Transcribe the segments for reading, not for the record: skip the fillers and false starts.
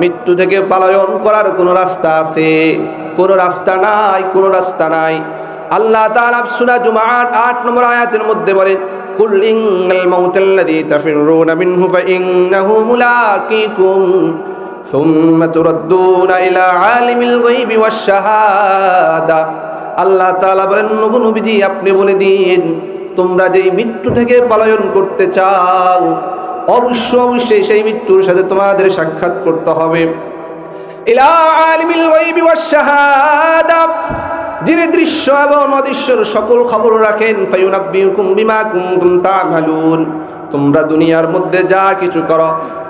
মৃত্যু থেকে পলায়ন করার কোনো রাস্তা আছে? কোনো রাস্তা নাই, কোনো রাস্তা নাই। আল্লাহ তাআলা সূরা জুমআর ৮ নম্বর আয়াতের মধ্যে বলেন, কুল ইন্নাল মাউতাল্লাযী তাফিররুনা মিনহু ফাইন্নাহু মুলাকীকুম সুম্মা তুরাদ্দুনা ইলা আলিমিল গায়বি ওয়াশ শাহাদা। আল্লাহ তাআলা বলেন, নবী, আপনি বলে দিন, তোমরা যেই মৃত্যু থেকে পলায়ন করতে চাও, অবশ্যই সেই মৃত্যুর সাথে তোমাদের সাক্ষাৎ করতে হবে। ইলা আলিমিল গায়বি ওয়াশ শাহাদা, যিনি দৃশ্য এবং অদৃশ্যের সকল খবর রাখেন। ফায়ুনাব্বিউকুম বিমা কুনতুম তা'মালুন, তোমরা দুনিয়ার মধ্যে যা কিছু করো,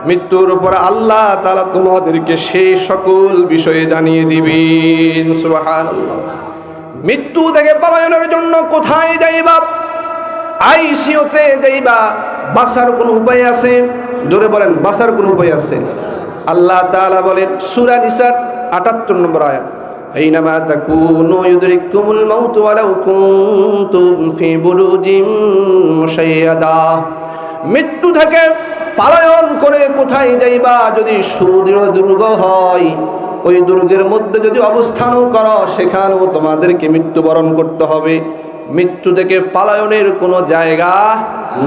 মৃত্যুর উপর আল্লাহ তাআলা তোমাদেরকে সেই সকল বিষয়ে জানিয়ে দিবেন। সুবহানাল্লাহ। মৃত্যু থেকে পলায়নের জন্য কোথায় যাইবা? আইসিইউতে যাইবা। বাঁচার কোনো উপায় আছে? জোরে বলেন, বাঁচার কোনো উপায় আছে? আল্লাহ তাআলা বলেন সূরা নিসার ৭৮ নম্বর আয়াত, আইনামা তাকুনু ইউদরিকুমুল মাউত ওয়ালাউ কুনতুম ফি বুরুজিম মুশাইয়াদা। মৃত্যু থেকে পলায়ন করে কোথায় যাইবা? যদি সুদৃঢ় দুর্গ হয়, ওই দুর্গের মধ্যে যদি অবস্থানও করো, সেখানেও তোমাদেরকে মৃত্যুবরণ করতে হবে। মৃত্যু থেকে পলায়নের কোনো জায়গা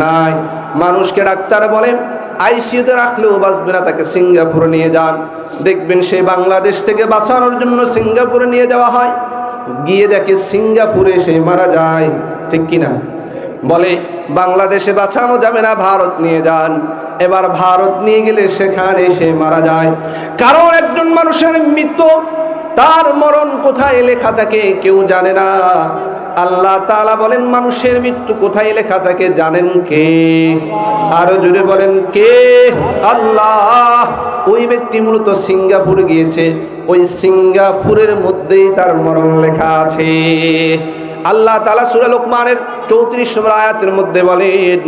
নাই। মানুষকে ডাক্তার বলে আইসিইউতে রাখলেও বাঁচবে না, তাকে সিঙ্গাপুরে নিয়ে যান। দেখবেন সে বাংলাদেশ থেকে বাঁচানোর জন্য সিঙ্গাপুরে নিয়ে যাওয়া হয়, গিয়ে দেখে সিঙ্গাপুরে সে মারা যায়। ঠিক কিনা? বলে বাংলাদেশে বাঁচানো যাবে না, ভারত নিয়ে যান। এবার ভারত নিয়ে গেলে সেখানে সে মারা যায়। কারণ একজন মানুষের মৃত্যু, তার মরণ কোথায় লেখা থাকে কেউ জানে না। আল্লাহ তাআলা বলেন, মানুষের মৃত্যু কোথায় লেখা থাকে জানেন কে? আরো জোরে বলেন, কে? আল্লাহ। ওই ব্যক্তি মূলত সিঙ্গাপুরে গিয়েছে, ওই সিঙ্গাপুরের মধ্যেই তার মরণ লেখা আছে। আল্লাহ তাআলা সূরা লোকমানের ৩৪ নম্বর আয়াতের মধ্যে বলেন,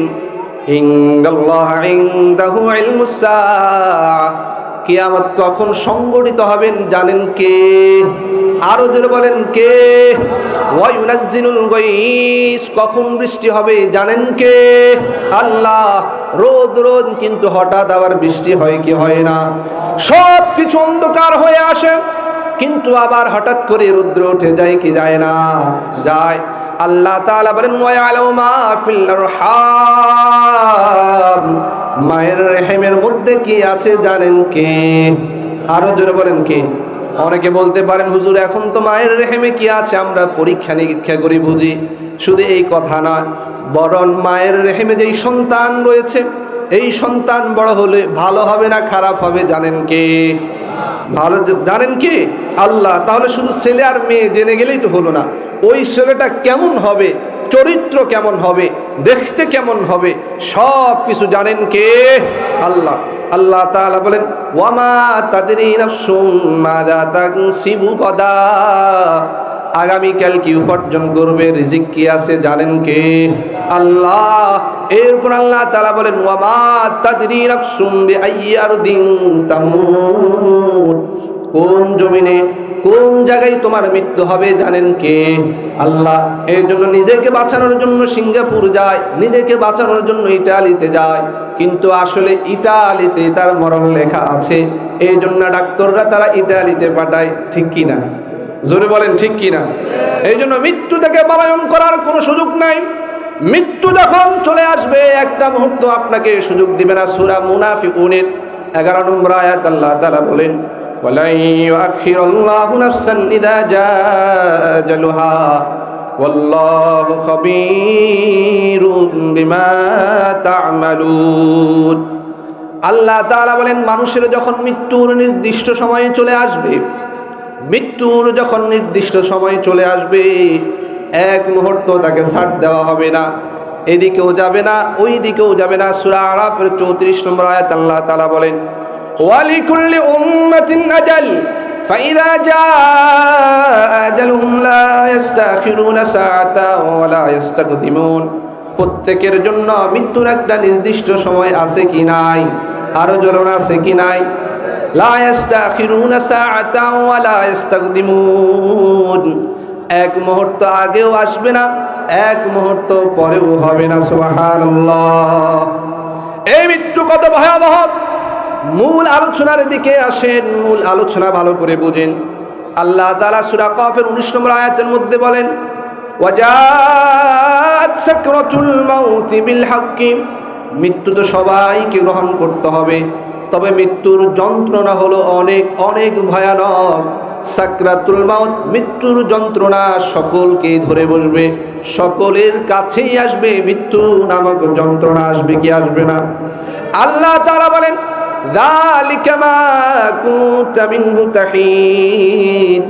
ইন্নাল্লাহা ইনদাহু ইলমুস সাআহ, কিয়ামত কখন সংঘটিত হবেন জানেন কে? আরো জোরে বলেন, কে? ওয়া ইউনাজ্জিলুল গায়স, কখন বৃষ্টি হবে জানেন কে? আল্লাহ। রোদ কিন্তু হঠাৎ আবার বৃষ্টি হয় কি হয় না? সব কিছু অন্ধকার হয়ে আসে, কিন্তু আবার হঠাৎ করে রৌদ্র উঠে যায় কি যায় না? যায়। আল্লাহ তাআলা বলেন, ওয়া ইয়ালামু মা ফিল আরহাম, মায়ের রেহেমের মধ্যে কি আছে জানেন কে? আরো জোরে বলেন, কে? অনেকে বলতে পারেন, হুজুর এখন তো মায়ের রেহেমে কি আছে আমরা পরীক্ষা নিরীক্ষা করে বুঝি। শুধু এই কথা নয়, বরং মায়ের রেহেমে যেই সন্তান রয়েছে, এই সন্তান বড় হলে ভালো হবে না খারাপ হবে জানেন কে? ভালো জানেন কে? আল্লাহ। তাহলে শুধু ছেলে আর মেয়ে জেনে গেলেই তো হলো না, ওই ছেলেটা কেমন হবে, চরিত্র কেমন হবে, দেখতে কেমন হবে, সব কিছু জানেন কে? আল্লাহ। আল্লাহ তাআলা বলেন, ওয়ামা তাদরি নাফসুম মাযা তাকসিবু গাদা, আগামীকাল কি উপার্জন করবে, রিজিক কি আছে জানেন কে? আল্লাহ। এরপর আল্লাহ তাআলা বলেন, ওয়ামা তাদরি নাফসুম বিআইয়ি আরদিন তামুত, কোন জমিনে কোন জায়গায় তোমার মৃত্যু হবে জানেন কে? আল্লাহ। এই জন্য নিজেকে বাঁচানোর জন্য সিঙ্গাপুর যায়, নিজেকে বাঁচানোর জন্য ইটালিতে যায়, কিন্তু আসলে ইটালিতে তার মরণ লেখা আছে। এই জন্য ডাক্তাররা তারা ইটালিতে পাঠায়। ঠিক কিনা? জোরে বলেন, ঠিক কিনা? এই জন্য মৃত্যু থেকে পলায়ন করার কোনো সুযোগ নাই। মৃত্যু যখন চলে আসবে, একটা মুহূর্ত আপনাকে সুযোগ দিবে না। সূরা মুনাফিকুনের 11 নম্বর আয়াত আল্লাহ তাআলা বলেন, ওয়ালাই ইউআখিরুল্লাহু নাফসান ইযা জাআ আজালুহা ওয়াল্লাহু খাবীরুম বিমা তা'মালুন। আল্লাহ তাআলা বলেন, মানুষের যখন মৃত্যুর নির্দিষ্ট সময়ে চলে আসবে, মৃত্যুর যখন নির্দিষ্ট সময় চলে আসবে, এক মুহূর্ত তাকে ছাড় দেওয়া হবে না, এদিকেও যাবে না ওই দিকেও যাবে না। সূরা আরাফের ৩৪ নম্বর আয়াত আল্লাহ তাআলা বলেন, ওয়ালিকুল্লি উম্মাতিন আজাল ফাইযা জাআ আজালুহুম লা ইস্তাখিরুনা সাআতান ওয়া লা ইস্তাকদিমুন। প্রত্যেকের জন্য মৃত্যুর একটা নির্দিষ্ট সময় আছে কি নাই? আরো জোরে আছে কি নাই? লা ইস্তাখিরুনা সাআতান ওয়া লা ইস্তাকদিমুন, এক মুহূর্ত আগেও আসবে না, এক মুহূর্ত পরেও হবে না। সুবহানাল্লাহ। এই মৃত্যু কত ভয়াবহ! মূল আলোচনার দিকে আসেন, মূল আলোচনা ভালো করে বুঝেন। আল্লাহ তাআলা সূরা কাফের 19 নম্বর আয়াতের মধ্যে বলেন, ওয়াজাআত সাকরাতুল মাউতি বিল হাক্কি, মৃত্যু তো সবাইকে গ্রহণ করতে হবে, তবে মৃত্যুর যন্ত্রণা হলো অনেক অনেক ভয়ানক। সাকরাতুল মাউত, মৃত্যুর যন্ত্রণা সকলকে ধরে বসবে, সকলের কাছেই আসবে মৃত্যু নামক যন্ত্রণা, আসবে কি আসবে না? আল্লাহ তাআলা বলেন, যালিকা মা কুনতা মিনহু তাহিদ,